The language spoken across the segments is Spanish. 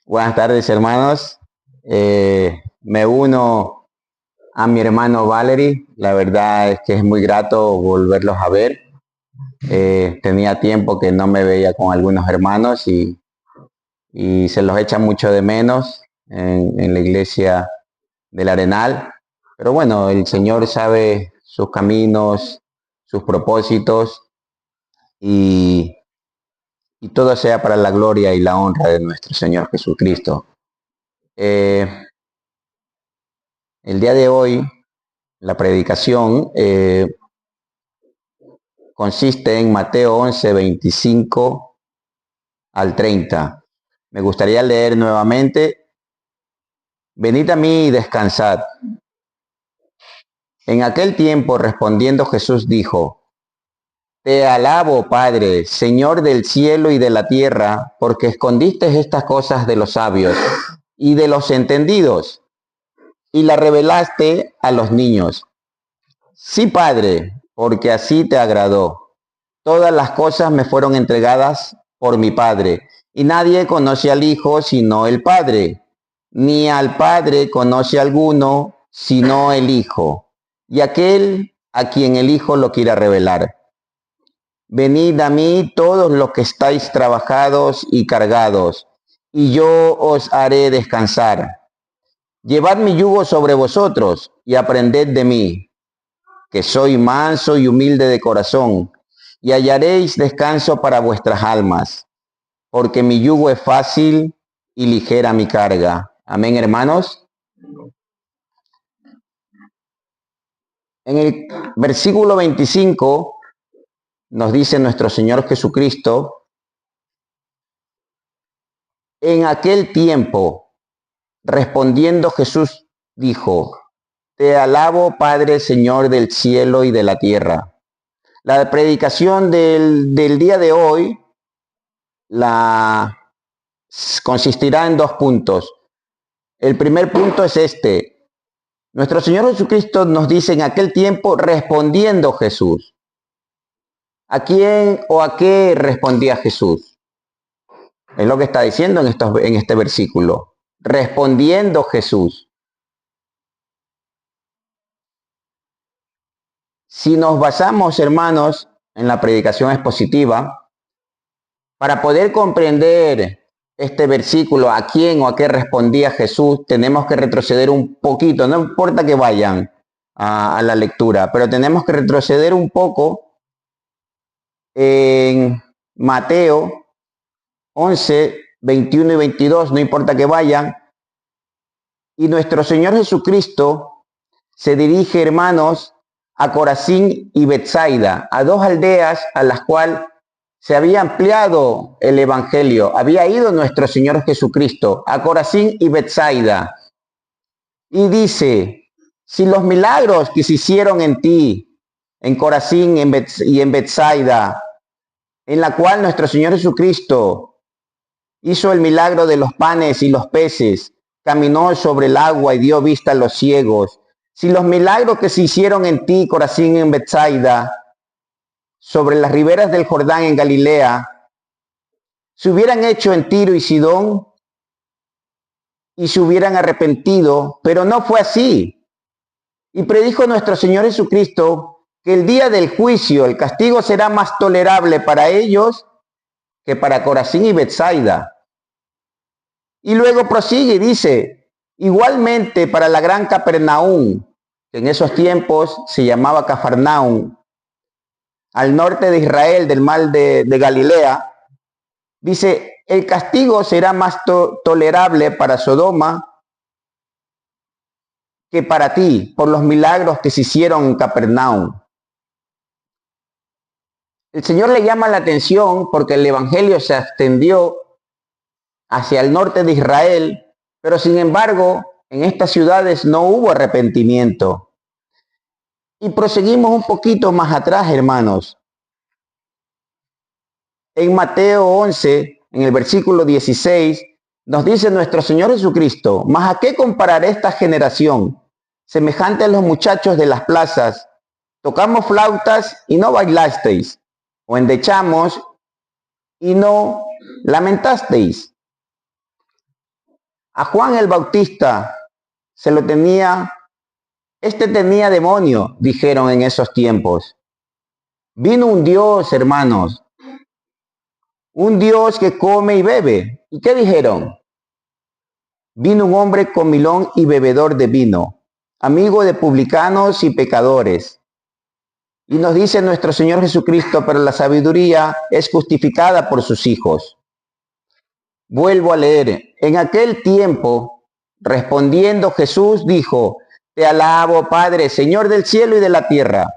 Buenas tardes, hermanos. Me uno a mi hermano Valery. La verdad es que es muy grato volverlos a ver. Tenía tiempo que no me veía con algunos hermanos y se los echa mucho de menos en la iglesia del Arenal. Pero bueno, el Señor sabe sus caminos, sus propósitos y, y todo sea para la gloria y la honra de nuestro Señor Jesucristo. Eh, el día de hoy la predicación consiste en Mateo 11, 25 al 30. Me gustaría leer nuevamente: venid a mí y descansad. En aquel tiempo, respondiendo Jesús, dijo: te alabo, Padre, Señor del cielo y de la tierra, porque escondiste estas cosas de los sabios y de los entendidos, y las revelaste a los niños. Sí, Padre, porque así te agradó. Todas las cosas me fueron entregadas por mi Padre, y nadie conoce al Hijo sino el Padre, ni al Padre conoce alguno sino el Hijo, y aquel a quien el Hijo lo quiera revelar. Venid a mí todos los que estáis trabajados y cargados, y yo os haré descansar. Llevad mi yugo sobre vosotros y aprended de mí, que soy manso y humilde de corazón, y hallaréis descanso para vuestras almas, porque mi yugo es fácil y ligera mi carga. Amén, hermanos. En el versículo 25 nos dice nuestro Señor Jesucristo: en aquel tiempo, respondiendo Jesús, dijo: te alabo, Padre, Señor del cielo y de la tierra. La predicación del día de hoy consistirá en dos puntos. El primer punto es este: nuestro Señor Jesucristo nos dice en aquel tiempo, respondiendo Jesús. ¿A quién o a qué respondía Jesús? Es lo que está diciendo en este versículo. Respondiendo Jesús. Si nos basamos, hermanos, en la predicación expositiva, para poder comprender este versículo, a quién o a qué respondía Jesús, tenemos que retroceder un poquito. No importa que vayan a la lectura, pero tenemos que retroceder un poco en Mateo 11, 21 y 22, no importa que vayan. Y nuestro Señor Jesucristo se dirige, hermanos, a Corazín y Betsaida, a dos aldeas a las cuales se había ampliado el evangelio. Había ido nuestro Señor Jesucristo a Corazín y Betsaida. Y dice: si los milagros que se hicieron en ti, en Corazín y en Betsaida, en la cual nuestro Señor Jesucristo hizo el milagro de los panes y los peces, caminó sobre el agua y dio vista a los ciegos. Si los milagros que se hicieron en ti, Corazín y en Betsaida, sobre las riberas del Jordán en Galilea, se hubieran hecho en Tiro y Sidón y se hubieran arrepentido, pero no fue así. Y predijo nuestro Señor Jesucristo que el día del juicio el castigo será más tolerable para ellos que para Corazín y Betsaida. Y luego prosigue y dice: igualmente para la gran Capernaum, que en esos tiempos se llamaba Cafarnaum, al norte de Israel, del mar de Galilea, dice: el castigo será más tolerable para Sodoma que para ti, por los milagros que se hicieron en Capernaum. El Señor le llama la atención porque el evangelio se extendió hacia el norte de Israel, pero sin embargo, en estas ciudades no hubo arrepentimiento. Y proseguimos un poquito más atrás, hermanos. En Mateo 11, en el versículo 16, nos dice nuestro Señor Jesucristo: ¿mas a qué compararé esta generación? Semejante a los muchachos de las plazas. Tocamos flautas y no bailasteis, o endechamos y no lamentasteis. A Juan el Bautista se lo tenía, este tenía demonio, dijeron en esos tiempos. Vino un Dios, hermanos, un Dios que come y bebe. ¿Y qué dijeron? Vino un hombre comilón y bebedor de vino, amigo de publicanos y pecadores. Y nos dice nuestro Señor Jesucristo, pero la sabiduría es justificada por sus hijos. Vuelvo a leer. En aquel tiempo, respondiendo Jesús dijo, te alabo, Padre, Señor del cielo y de la tierra,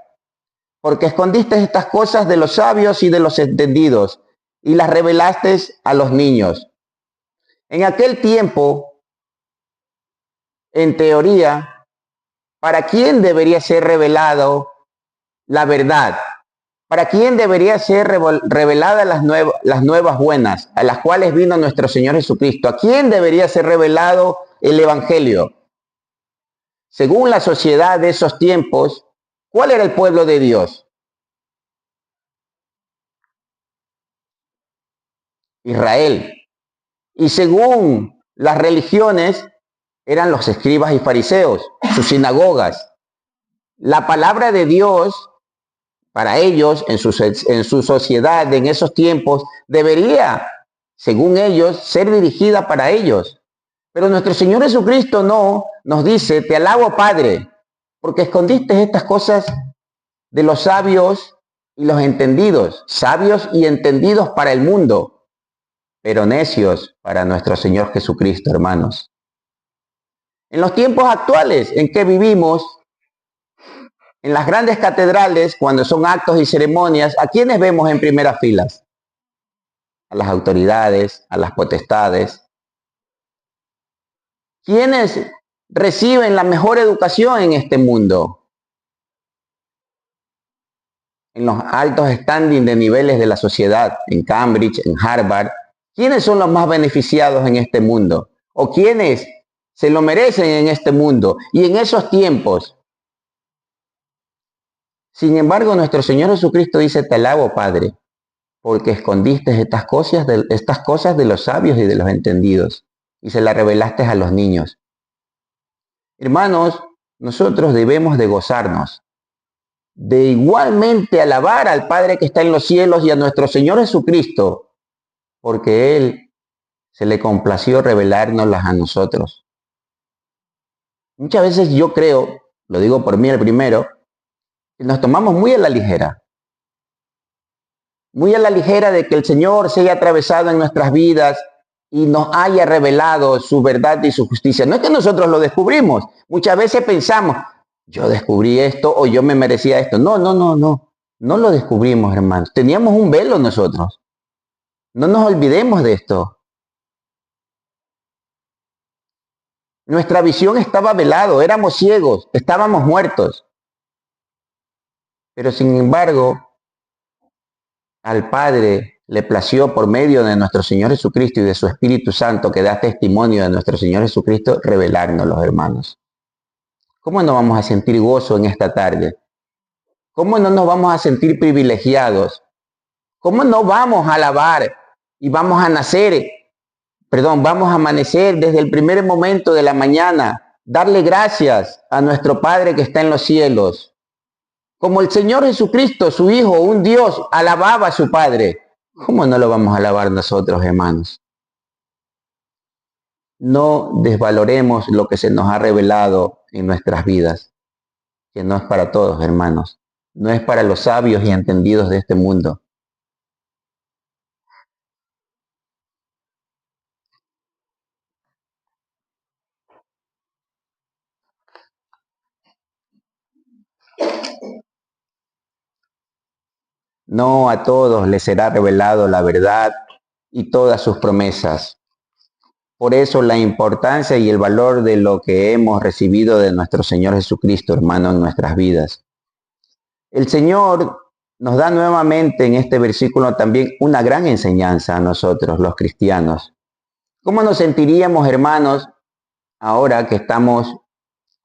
porque escondiste estas cosas de los sabios y de los entendidos, y las revelaste a los niños. En aquel tiempo, en teoría, ¿para quién debería ser revelado la verdad? ¿Para quién debería ser revelada las nuevas buenas, a las cuales vino nuestro Señor Jesucristo? ¿A quién debería ser revelado el Evangelio? Según la sociedad de esos tiempos, ¿cuál era el pueblo de Dios? Israel. Y según las religiones, eran los escribas y fariseos, sus sinagogas. La palabra de Dios, para ellos, en su sociedad, en esos tiempos, debería, según ellos, ser dirigida para ellos. Pero nuestro Señor Jesucristo no nos dice, te alabo, Padre, porque escondiste estas cosas de los sabios y los entendidos, sabios y entendidos para el mundo, pero necios para nuestro Señor Jesucristo, hermanos. En los tiempos actuales en que vivimos, en las grandes catedrales, cuando son actos y ceremonias, ¿a quiénes vemos en primeras filas? A las autoridades, a las potestades. ¿Quiénes reciben la mejor educación en este mundo? En los altos standing de niveles de la sociedad, en Cambridge, en Harvard. ¿Quiénes son los más beneficiados en este mundo? ¿O quiénes se lo merecen en este mundo? Y en esos tiempos. Sin embargo, nuestro Señor Jesucristo dice, te alabo, Padre, porque escondiste estas cosas de los sabios y de los entendidos, y se las revelaste a los niños. Hermanos, nosotros debemos de gozarnos, de igualmente alabar al Padre que está en los cielos y a nuestro Señor Jesucristo, porque Él se le complació revelárnoslas a nosotros. Muchas veces yo creo, lo digo por mí el primero, que nos tomamos muy a la ligera. Muy a la ligera de que el Señor se haya atravesado en nuestras vidas y nos haya revelado su verdad y su justicia. No es que nosotros lo descubrimos. Muchas veces pensamos, yo descubrí esto o yo me merecía esto. No. No lo descubrimos, hermanos. Teníamos un velo nosotros. No nos olvidemos de esto. Nuestra visión estaba velado, éramos ciegos, estábamos muertos. Pero sin embargo, al Padre le plació por medio de nuestro Señor Jesucristo y de su Espíritu Santo, que da testimonio de nuestro Señor Jesucristo, revelarnos, los hermanos. ¿Cómo no vamos a sentir gozo en esta tarde? ¿Cómo no nos vamos a sentir privilegiados? ¿Cómo no vamos a alabar y vamos a amanecer desde el primer momento de la mañana, darle gracias a nuestro Padre que está en los cielos? Como el Señor Jesucristo, su Hijo, un Dios, alababa a su Padre. ¿Cómo no lo vamos a alabar nosotros, hermanos? No desvaloremos lo que se nos ha revelado en nuestras vidas, que no es para todos, hermanos. No es para los sabios y entendidos de este mundo. No a todos les será revelado la verdad y todas sus promesas. Por eso la importancia y el valor de lo que hemos recibido de nuestro Señor Jesucristo, hermano, en nuestras vidas. El Señor nos da nuevamente en este versículo también una gran enseñanza a nosotros, los cristianos. ¿Cómo nos sentiríamos, hermanos, ahora que estamos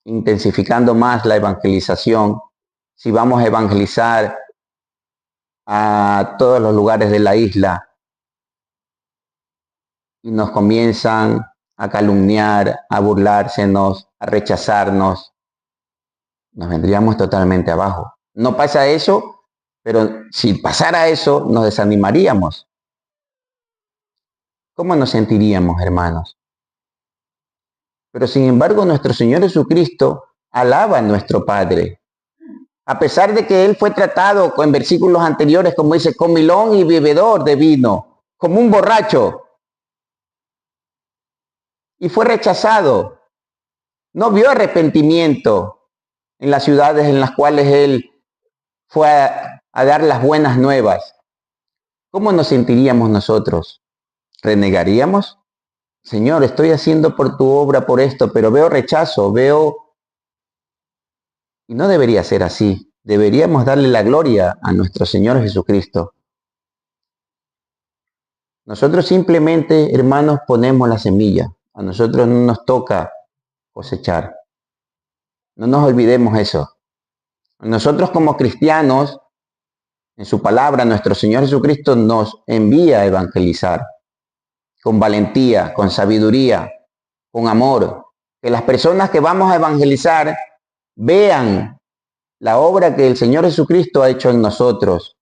intensificando más la evangelización, si vamos a evangelizar a todos los lugares de la isla y nos comienzan a calumniar, a burlársenos, a rechazarnos, nos vendríamos totalmente abajo. No pasa eso, pero si pasara eso, nos desanimaríamos. ¿Cómo nos sentiríamos, hermanos? Pero sin embargo, nuestro Señor Jesucristo alaba a nuestro Padre. A pesar de que Él fue tratado en versículos anteriores, como dice, comilón y bebedor de vino, como un borracho, y fue rechazado. No vio arrepentimiento en las ciudades en las cuales Él fue a dar las buenas nuevas. ¿Cómo nos sentiríamos nosotros? ¿Renegaríamos? Señor, estoy haciendo por tu obra por esto, pero veo rechazo, veo... Y no debería ser así. Deberíamos darle la gloria a nuestro Señor Jesucristo. Nosotros simplemente, hermanos, ponemos la semilla. A nosotros no nos toca cosechar. No nos olvidemos eso. Nosotros como cristianos, en su palabra, nuestro Señor Jesucristo nos envía a evangelizar con valentía, con sabiduría, con amor. Que las personas que vamos a evangelizar vean la obra que el Señor Jesucristo ha hecho en nosotros.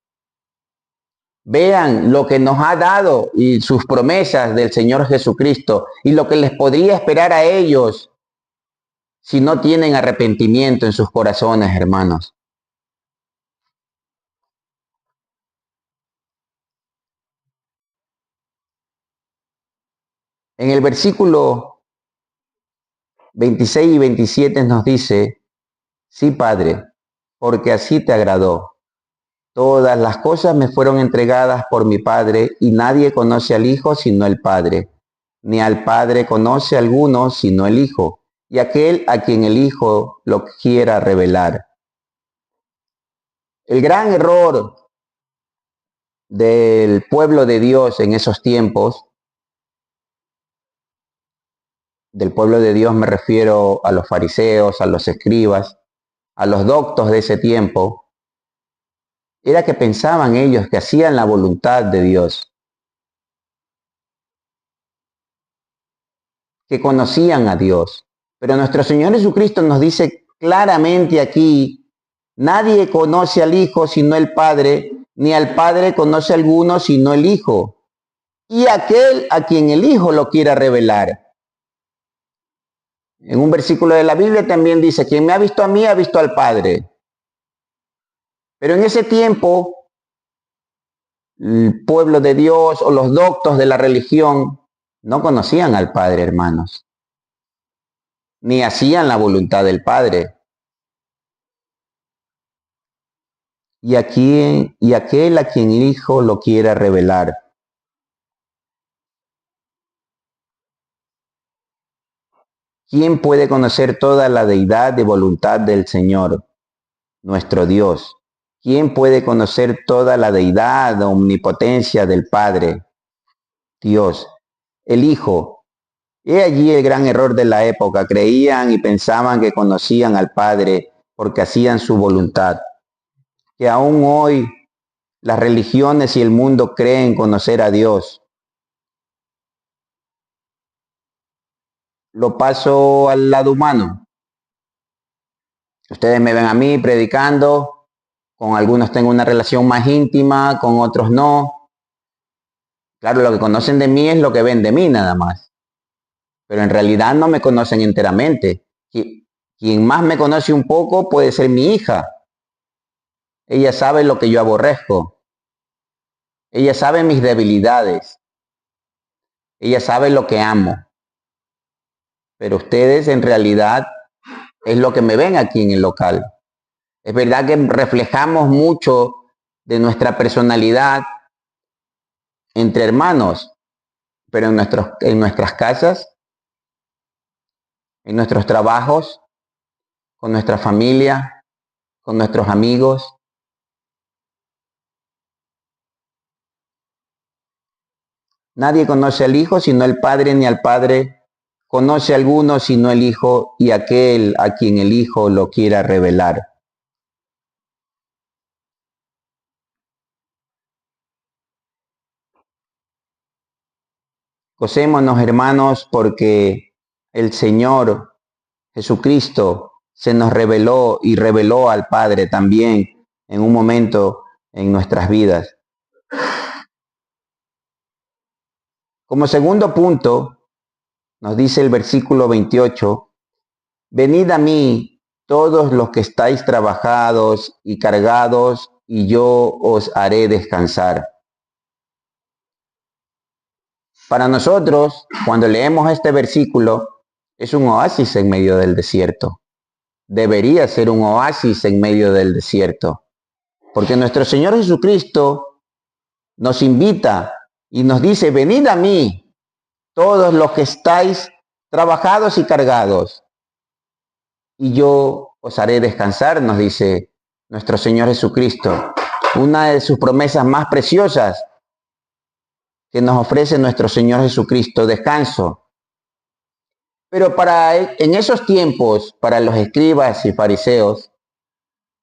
Vean lo que nos ha dado y sus promesas del Señor Jesucristo y lo que les podría esperar a ellos si no tienen arrepentimiento en sus corazones, hermanos. En el versículo 26 y 27 nos dice, sí, Padre, porque así te agradó. Todas las cosas me fueron entregadas por mi Padre, y nadie conoce al Hijo sino el Padre, ni al Padre conoce alguno sino el Hijo, y aquel a quien el Hijo lo quiera revelar. El gran error del pueblo de Dios en esos tiempos, del pueblo de Dios me refiero a los fariseos, a los escribas, a los doctos de ese tiempo, era que pensaban ellos que hacían la voluntad de Dios, que conocían a Dios. Pero nuestro Señor Jesucristo nos dice claramente aquí, nadie conoce al Hijo sino el Padre, ni al Padre conoce a alguno sino el Hijo, y aquel a quien el Hijo lo quiera revelar. En un versículo de la Biblia también dice, quien me ha visto a mí, ha visto al Padre. Pero en ese tiempo, el pueblo de Dios o los doctos de la religión no conocían al Padre, hermanos, ni hacían la voluntad del Padre. Y aquel a quien el Hijo lo quiera revelar. ¿Quién puede conocer toda la deidad y voluntad del Señor, nuestro Dios? ¿Quién puede conocer toda la deidad, omnipotencia del Padre? Dios. El Hijo. He allí el gran error de la época. Creían y pensaban que conocían al Padre porque hacían su voluntad. Que aún hoy las religiones y el mundo creen conocer a Dios. Lo paso al lado humano. Ustedes me ven a mí predicando, con algunos tengo una relación más íntima, con otros no. Claro, lo que conocen de mí es lo que ven de mí nada más. Pero en realidad no me conocen enteramente. Quien más me conoce un poco puede ser mi hija. Ella sabe lo que yo aborrezco. Ella sabe mis debilidades. Ella sabe lo que amo. Pero ustedes en realidad es lo que me ven aquí en el local. Es verdad que reflejamos mucho de nuestra personalidad entre hermanos, pero en nuestras casas, en nuestros trabajos, con nuestra familia, con nuestros amigos. Nadie conoce al Hijo sino el Padre, ni al Padre conoce a alguno sino el Hijo y aquel a quien el Hijo lo quiera revelar. Gocémonos, hermanos, porque el Señor Jesucristo se nos reveló y reveló al Padre también en un momento en nuestras vidas. Como segundo punto, nos dice el versículo 28, venid a mí todos los que estáis trabajados y cargados, y yo os haré descansar. Para nosotros, cuando leemos este versículo, es un oasis en medio del desierto. Debería ser un oasis en medio del desierto. Porque nuestro Señor Jesucristo nos invita y nos dice, venid a mí, todos los que estáis trabajados y cargados, y yo os haré descansar, nos dice nuestro Señor Jesucristo. Una de sus promesas más preciosas que nos ofrece nuestro Señor Jesucristo, descanso. Pero en esos tiempos, para los escribas y fariseos,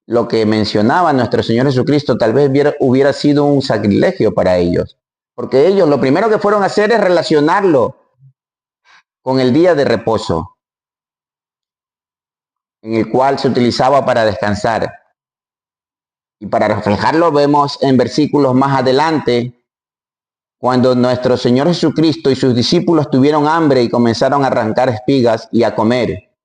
lo que mencionaba nuestro Señor Jesucristo tal vez hubiera sido un sacrilegio para ellos. Porque ellos lo primero que fueron a hacer es relacionarlo con el día de reposo, en el cual se utilizaba para descansar. Y para reflejarlo vemos en versículos más adelante, cuando nuestro Señor Jesucristo y sus discípulos tuvieron hambre y comenzaron a arrancar espigas y a comer.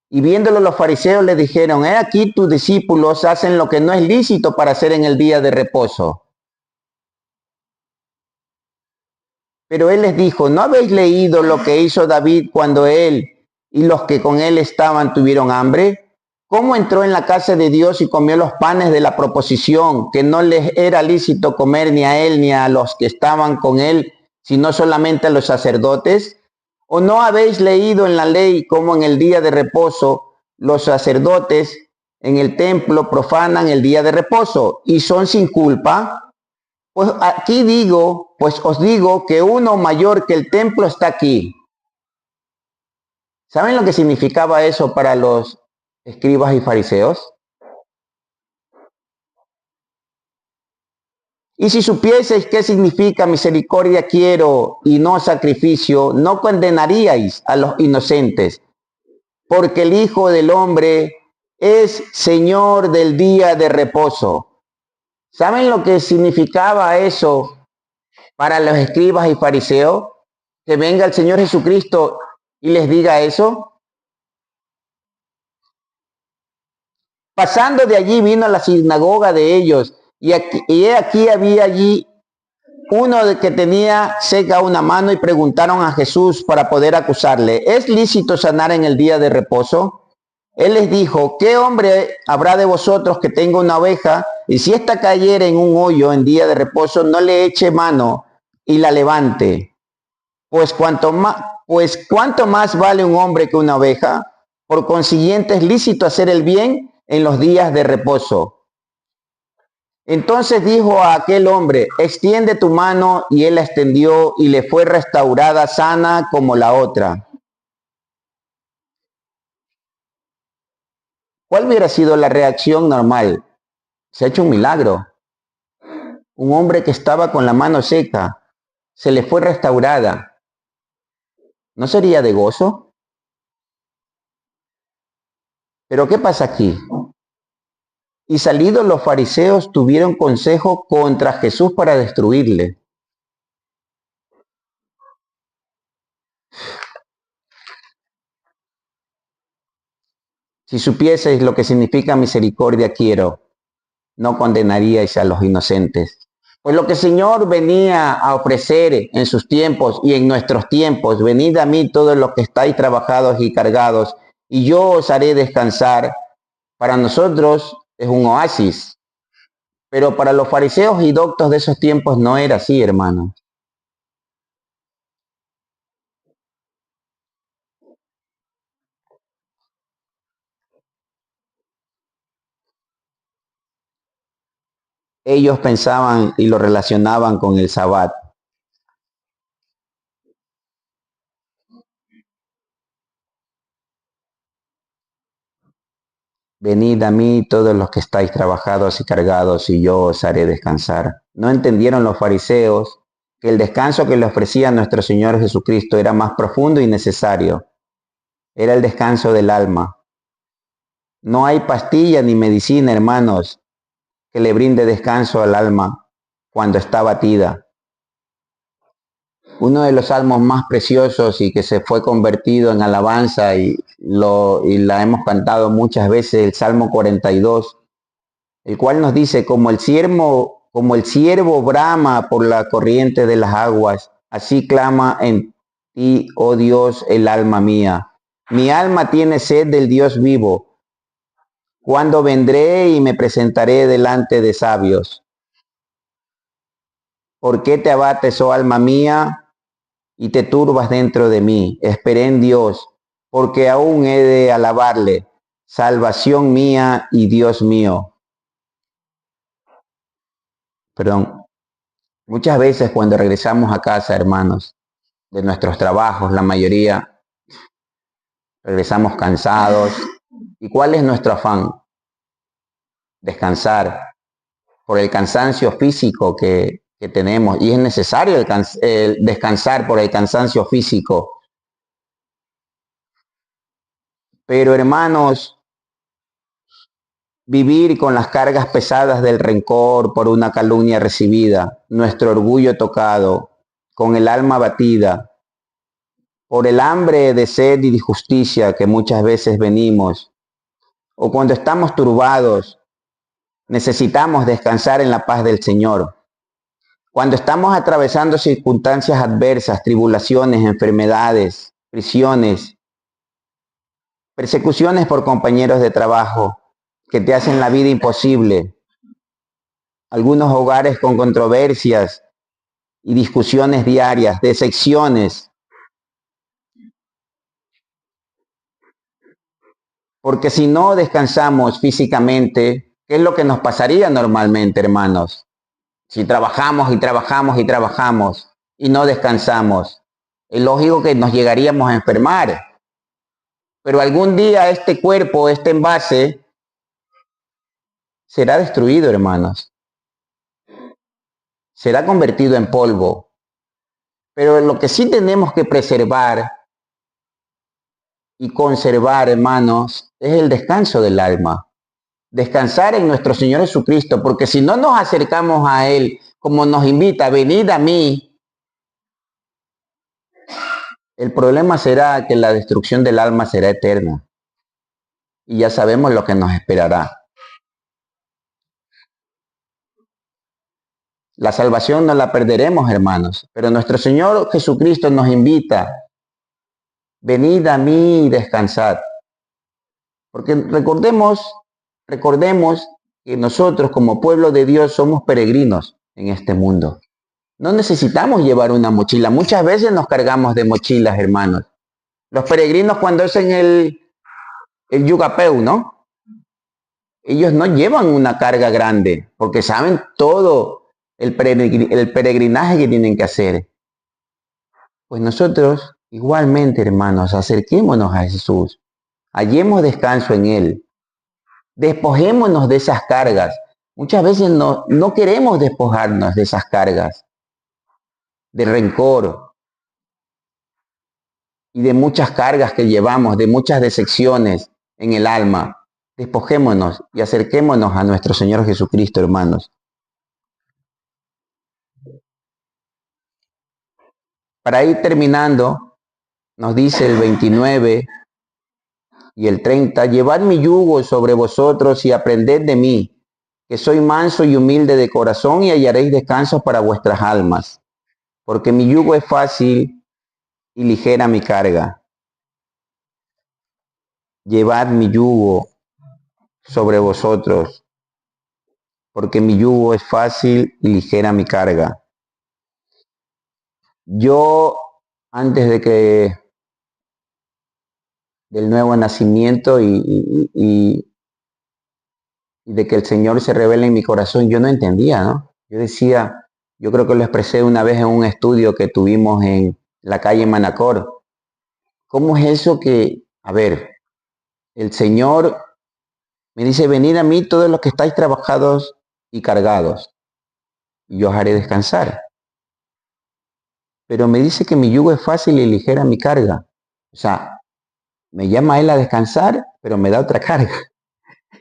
Y viéndolo los fariseos le dijeron, he aquí tus discípulos hacen lo que no es lícito para hacer en el día de reposo. Pero él les dijo, ¿no habéis leído lo que hizo David cuando él y los que con él estaban tuvieron hambre? ¿Cómo entró en la casa de Dios y comió los panes de la proposición, que no les era lícito comer ni a él ni a los que estaban con él, sino solamente a los sacerdotes? ¿O no habéis leído en la ley cómo en el día de reposo los sacerdotes en el templo profanan el día de reposo y son sin culpa? Pues aquí digo, pues os digo que uno mayor que el templo está aquí. ¿Saben lo que significaba eso para los escribas y fariseos? Y si supieseis qué significa misericordia quiero y no sacrificio, no condenaríais a los inocentes, porque el Hijo del Hombre es Señor del día de reposo. ¿Saben lo que significaba eso para los escribas y fariseos? Que venga el Señor Jesucristo y les diga eso. Pasando de allí vino a la sinagoga de ellos y aquí había allí uno de que tenía seca una mano y preguntaron a Jesús para poder acusarle, ¿es lícito sanar en el día de reposo? Él les dijo, ¿qué hombre habrá de vosotros que tenga una oveja y si ésta cayera en un hoyo en día de reposo, no le eche mano y la levante? Pues cuánto más vale un hombre que una oveja. Por consiguiente es lícito hacer el bien en los días de reposo. Entonces dijo a aquel hombre, extiende tu mano, y él la extendió y le fue restaurada sana como la otra. ¿Cuál hubiera sido la reacción normal? Se ha hecho un milagro. Un hombre que estaba con la mano seca, se le fue restaurada. ¿No sería de gozo? Pero ¿qué pasa aquí? Y salidos los fariseos tuvieron consejo contra Jesús para destruirle. Si supieseis lo que significa misericordia quiero, no condenaríais a los inocentes. Pues lo que el Señor venía a ofrecer en sus tiempos y en nuestros tiempos, venid a mí todos los que estáis trabajados y cargados, y yo os haré descansar. Para nosotros es un oasis, pero para los fariseos y doctos de esos tiempos no era así, hermano. Ellos pensaban y lo relacionaban con el Sabbat. Venid a mí todos los que estáis trabajados y cargados, y yo os haré descansar. No entendieron los fariseos que el descanso que le ofrecía nuestro Señor Jesucristo era más profundo y necesario. Era el descanso del alma. No hay pastilla ni medicina, hermanos, que le brinde descanso al alma cuando está abatida. Uno de los salmos más preciosos y que se fue convertido en alabanza y la hemos cantado muchas veces, el Salmo 42, el cual nos dice, como el ciervo brama por la corriente de las aguas, así clama en ti, oh Dios, el alma mía. Mi alma tiene sed del Dios vivo. ¿Cuándo vendré y me presentaré delante de sabios? ¿Por qué te abates, oh alma mía, y te turbas dentro de mí? Esperé en Dios, porque aún he de alabarle, salvación mía y Dios mío. Perdón. Muchas veces cuando regresamos a casa, hermanos, de nuestros trabajos, la mayoría regresamos cansados. ¿Y cuál es nuestro afán? Descansar por el cansancio físico que tenemos. Y es necesario el descansar por el cansancio físico. Pero hermanos, vivir con las cargas pesadas del rencor por una calumnia recibida, nuestro orgullo tocado, con el alma abatida, por el hambre de sed y de justicia que muchas veces venimos, o cuando estamos turbados, necesitamos descansar en la paz del Señor. Cuando estamos atravesando circunstancias adversas, tribulaciones, enfermedades, prisiones, persecuciones por compañeros de trabajo que te hacen la vida imposible, algunos hogares con controversias y discusiones diarias, decepciones, porque si no descansamos físicamente, ¿qué es lo que nos pasaría normalmente, hermanos? Si trabajamos y trabajamos y trabajamos y no descansamos, es lógico que nos llegaríamos a enfermar. Pero algún día este cuerpo, este envase, será destruido, hermanos. Será convertido en polvo. Pero lo que sí tenemos que preservar y conservar, hermanos, es el descanso del alma. Descansar en nuestro Señor Jesucristo, porque si no nos acercamos a Él, como nos invita, venid a mí, el problema será que la destrucción del alma será eterna. Y ya sabemos lo que nos esperará. La salvación no la perderemos, hermanos, pero nuestro Señor Jesucristo nos invita, venid a mí y descansad. Porque recordemos que nosotros como pueblo de Dios somos peregrinos en este mundo. No necesitamos llevar una mochila. Muchas veces nos cargamos de mochilas, hermanos. Los peregrinos cuando hacen el yugapeu, ¿no? Ellos no llevan una carga grande porque saben todo el peregrinaje que tienen que hacer. Pues nosotros igualmente, hermanos, acerquémonos a Jesús. Hallemos descanso en Él. Despojémonos de esas cargas. Muchas veces no queremos despojarnos de esas cargas, de rencor y de muchas cargas que llevamos, de muchas decepciones en el alma. Despojémonos y acerquémonos a nuestro Señor Jesucristo, hermanos. Para ir terminando, nos dice el 29 y el 30, llevad mi yugo sobre vosotros y aprended de mí, que soy manso y humilde de corazón, y hallaréis descanso para vuestras almas, porque mi yugo es fácil y ligera mi carga. Llevad mi yugo sobre vosotros, porque mi yugo es fácil y ligera mi carga. Yo, antes del nuevo nacimiento y de que el Señor se revele en mi corazón, yo no entendía, ¿no? Yo decía, yo creo que lo expresé una vez en un estudio que tuvimos en la calle Manacor. ¿Cómo es eso que, a ver, el Señor me dice, venid a mí todos los que estáis trabajados y cargados, y yo os haré descansar? pero me dice que mi yugo es fácil y ligera mi carga. O sea, me llama él a descansar, pero me da otra carga.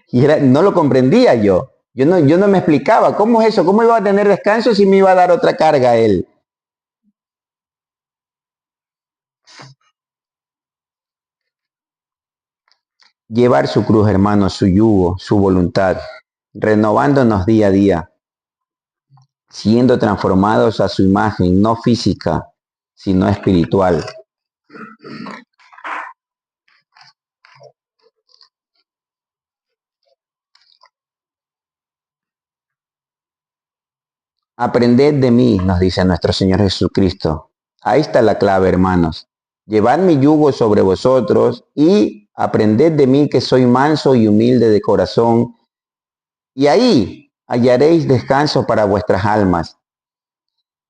Y no lo comprendía yo. Yo no me explicaba, ¿cómo es eso? ¿Cómo iba a tener descanso si me iba a dar otra carga a él? Llevar su cruz, hermano, su yugo, su voluntad, renovándonos día a día, siendo transformados a su imagen, no física, sino espiritual. Aprended de mí, nos dice nuestro Señor Jesucristo. Ahí está la clave, hermanos. Llevad mi yugo sobre vosotros y aprended de mí que soy manso y humilde de corazón, y ahí hallaréis descanso para vuestras almas.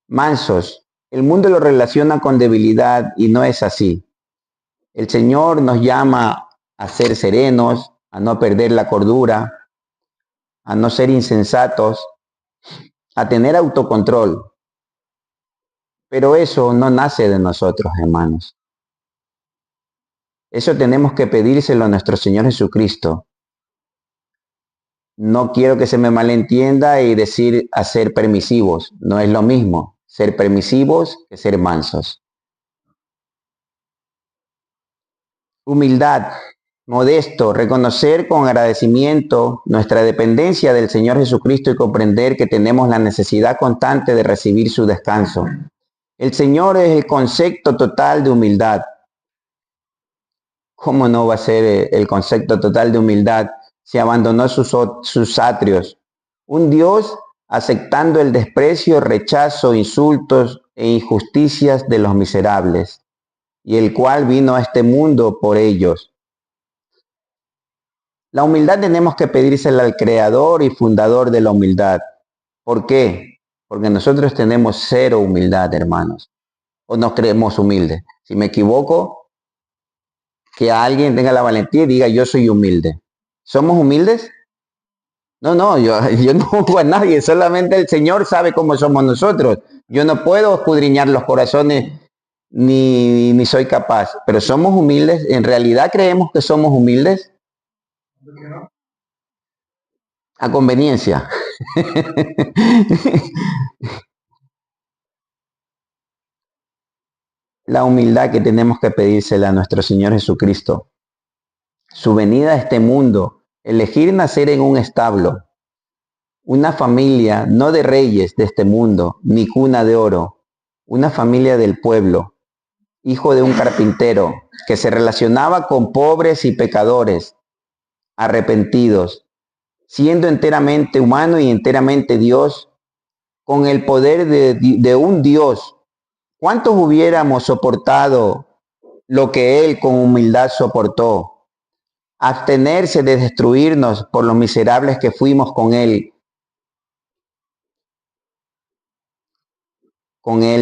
Mansos. El mundo lo relaciona con debilidad y no es así. El Señor nos llama a ser serenos, a no perder la cordura, a no ser insensatos, a tener autocontrol. Pero eso no nace de nosotros, hermanos. Eso tenemos que pedírselo a nuestro Señor Jesucristo. No quiero que se me malentienda y decir a ser permisivos. No es lo mismo ser permisivos que ser mansos. Humildad, modesto, reconocer con agradecimiento nuestra dependencia del Señor Jesucristo y comprender que tenemos la necesidad constante de recibir su descanso. El Señor es el concepto total de humildad. ¿Cómo no va a ser el concepto total de humildad si abandonó sus atrios? Un Dios aceptando el desprecio, rechazo, insultos e injusticias de los miserables, y el cual vino a este mundo por ellos. La humildad tenemos que pedírsela al Creador y fundador de la humildad. ¿Por qué? Porque nosotros tenemos cero humildad, hermanos. O nos creemos humildes. Si me equivoco, que alguien tenga la valentía y diga yo soy humilde. ¿Somos humildes? No, yo no juzgo a nadie, solamente el Señor sabe cómo somos nosotros. Yo no puedo escudriñar los corazones ni soy capaz, pero somos humildes. ¿En realidad creemos que somos humildes? A conveniencia. La humildad que tenemos que pedírsela a nuestro Señor Jesucristo. Su venida a este mundo, elegir nacer en un establo, una familia no de reyes de este mundo, ni cuna de oro, una familia del pueblo, hijo de un carpintero, que se relacionaba con pobres y pecadores, arrepentidos, siendo enteramente humano y enteramente Dios, con el poder de un Dios. ¿Cuántos hubiéramos soportado lo que Él con humildad soportó? Abstenerse de destruirnos por los miserables que fuimos con Él,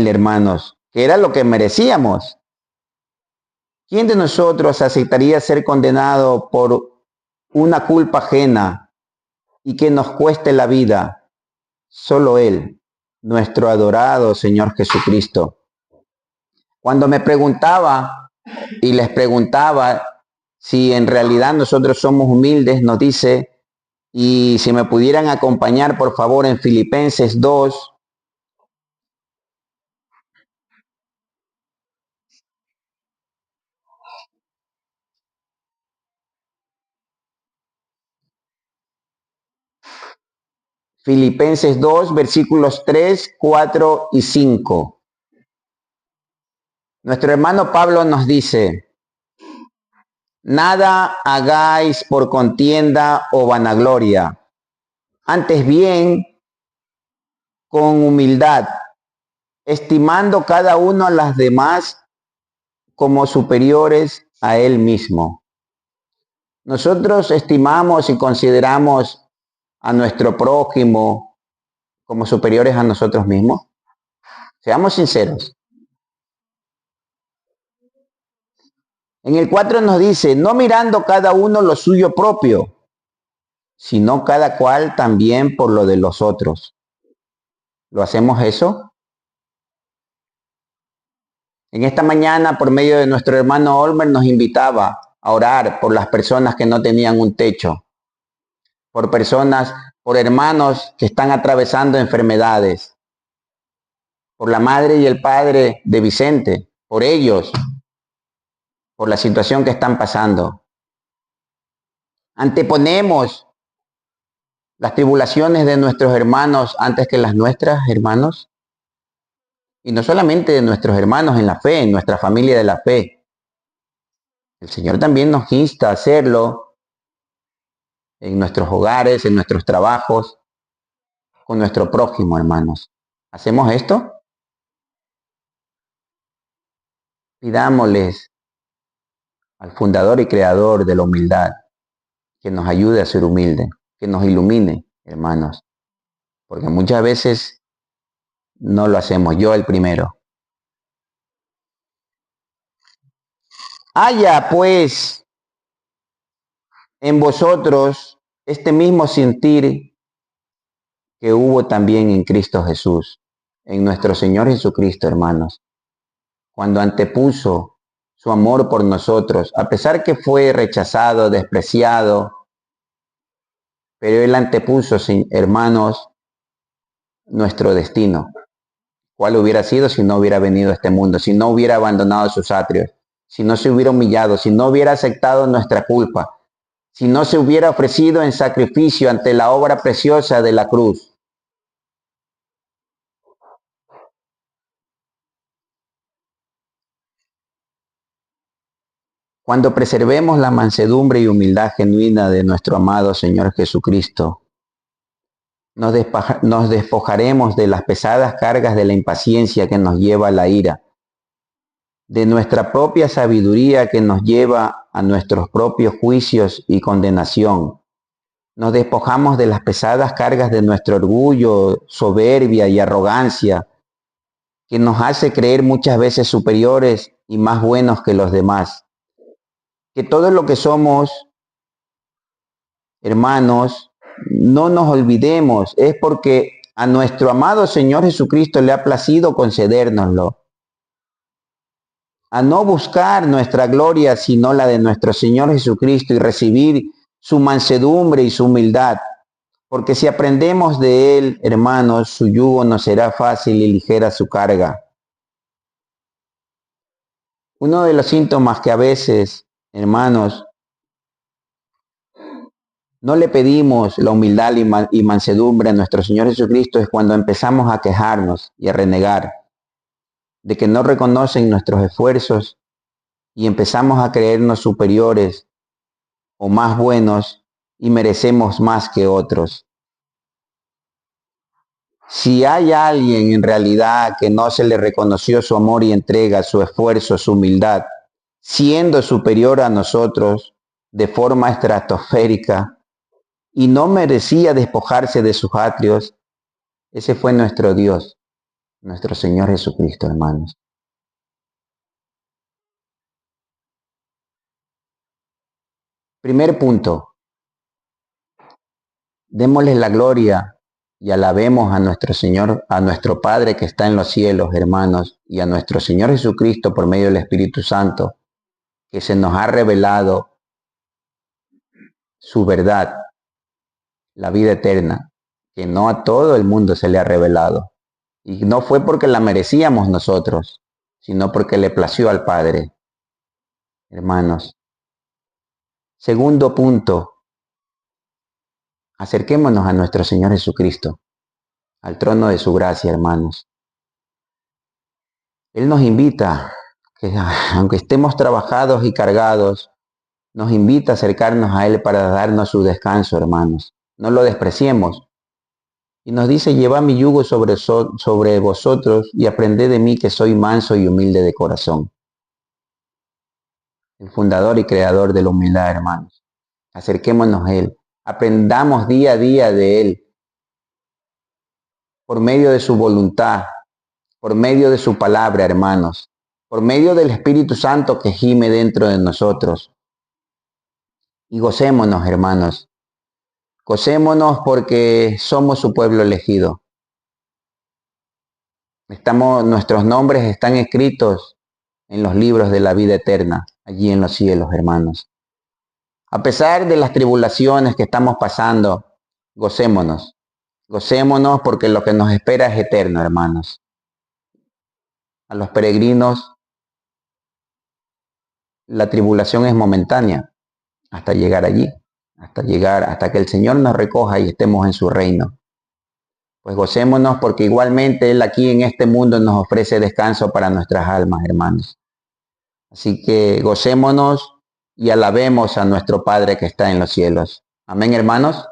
hermanos, que era lo que merecíamos. ¿Quién de nosotros aceptaría ser condenado por una culpa ajena y que nos cueste la vida? Solo Él, nuestro adorado Señor Jesucristo. Cuando me preguntaba y les preguntaba si en realidad nosotros somos humildes, nos dice, y si me pudieran acompañar por favor en Filipenses 2, Filipenses 2, versículos 3, 4 y 5. Nuestro hermano Pablo nos dice, nada hagáis por contienda o vanagloria, antes bien con humildad, estimando cada uno a las demás como superiores a él mismo. Nosotros estimamos y consideramos a nuestro prójimo como superiores a nosotros mismos. Seamos sinceros. En el 4 nos dice, no mirando cada uno lo suyo propio, sino cada cual también por lo de los otros. ¿Lo hacemos eso? En esta mañana, por medio de nuestro hermano Olmer, nos invitaba a orar por las personas que no tenían un techo, por personas, por hermanos que están atravesando enfermedades, por la madre y el padre de Vicente, por ellos, por la situación que están pasando. Anteponemos las tribulaciones de nuestros hermanos antes que las nuestras, hermanos. Y no solamente de nuestros hermanos en la fe, en nuestra familia de la fe. El Señor también nos insta a hacerlo en nuestros hogares, en nuestros trabajos, con nuestro prójimo, hermanos. ¿Hacemos esto? Pidámosles al fundador y creador de la humildad que nos ayude a ser humildes, que nos ilumine, hermanos. Porque muchas veces no lo hacemos, yo el primero. Haya pues en vosotros este mismo sentir que hubo también en Cristo Jesús, en nuestro Señor Jesucristo, hermanos, cuando antepuso su amor por nosotros, a pesar que fue rechazado, despreciado, pero Él antepuso, hermanos, nuestro destino. ¿Cuál hubiera sido si no hubiera venido a este mundo, si no hubiera abandonado sus atrios, si no se hubiera humillado, si no hubiera aceptado nuestra culpa, si no se hubiera ofrecido en sacrificio ante la obra preciosa de la cruz? Cuando preservemos la mansedumbre y humildad genuina de nuestro amado Señor Jesucristo, nos despojaremos de las pesadas cargas de la impaciencia que nos lleva a la ira, de nuestra propia sabiduría que nos lleva a nuestros propios juicios y condenación. Nos despojamos de las pesadas cargas de nuestro orgullo, soberbia y arrogancia, que nos hace creer muchas veces superiores y más buenos que los demás. Que todo lo que somos, hermanos, no nos olvidemos, es porque a nuestro amado Señor Jesucristo le ha placido concedérnoslo. A no buscar nuestra gloria, sino la de nuestro Señor Jesucristo y recibir su mansedumbre y su humildad. Porque si aprendemos de Él, hermanos, su yugo nos será fácil y ligera su carga. Uno de los síntomas que a veces, hermanos, no le pedimos la humildad y mansedumbre a nuestro Señor Jesucristo es cuando empezamos a quejarnos y a renegar de que no reconocen nuestros esfuerzos y empezamos a creernos superiores o más buenos y merecemos más que otros. Si hay alguien en realidad que no se le reconoció su amor y entrega, su esfuerzo, su humildad, siendo superior a nosotros de forma estratosférica y no merecía despojarse de sus atrios, ese fue nuestro Dios, nuestro Señor Jesucristo, hermanos. Primer punto, démosle la gloria y alabemos a nuestro Señor, a nuestro Padre que está en los cielos, hermanos, y a nuestro Señor Jesucristo por medio del Espíritu Santo, que se nos ha revelado su verdad, la vida eterna, que no a todo el mundo se le ha revelado. Y no fue porque la merecíamos nosotros, sino porque le plació al Padre, hermanos. Segundo punto, acerquémonos a nuestro Señor Jesucristo, al trono de su gracia, hermanos. Él nos invita, que aunque estemos trabajados y cargados, nos invita a acercarnos a Él para darnos su descanso, hermanos. No lo despreciemos. Y nos dice, llevad mi yugo sobre vosotros y aprended de mí que soy manso y humilde de corazón. El fundador y creador de la humildad, hermanos. Acerquémonos a Él. Aprendamos día a día de Él. Por medio de su voluntad, por medio de su palabra, hermanos. Por medio del Espíritu Santo que gime dentro de nosotros. Y gocémonos, hermanos. Gocémonos porque somos su pueblo elegido. Nuestros nombres están escritos en los libros de la vida eterna, allí en los cielos, hermanos. A pesar de las tribulaciones que estamos pasando, gocémonos. Gocémonos porque lo que nos espera es eterno, hermanos. A los peregrinos, la tribulación es momentánea hasta llegar allí, hasta que el Señor nos recoja y estemos en su reino. Pues gocémonos porque igualmente Él aquí en este mundo nos ofrece descanso para nuestras almas, hermanos. Así que gocémonos y alabemos a nuestro Padre que está en los cielos. Amén, hermanos.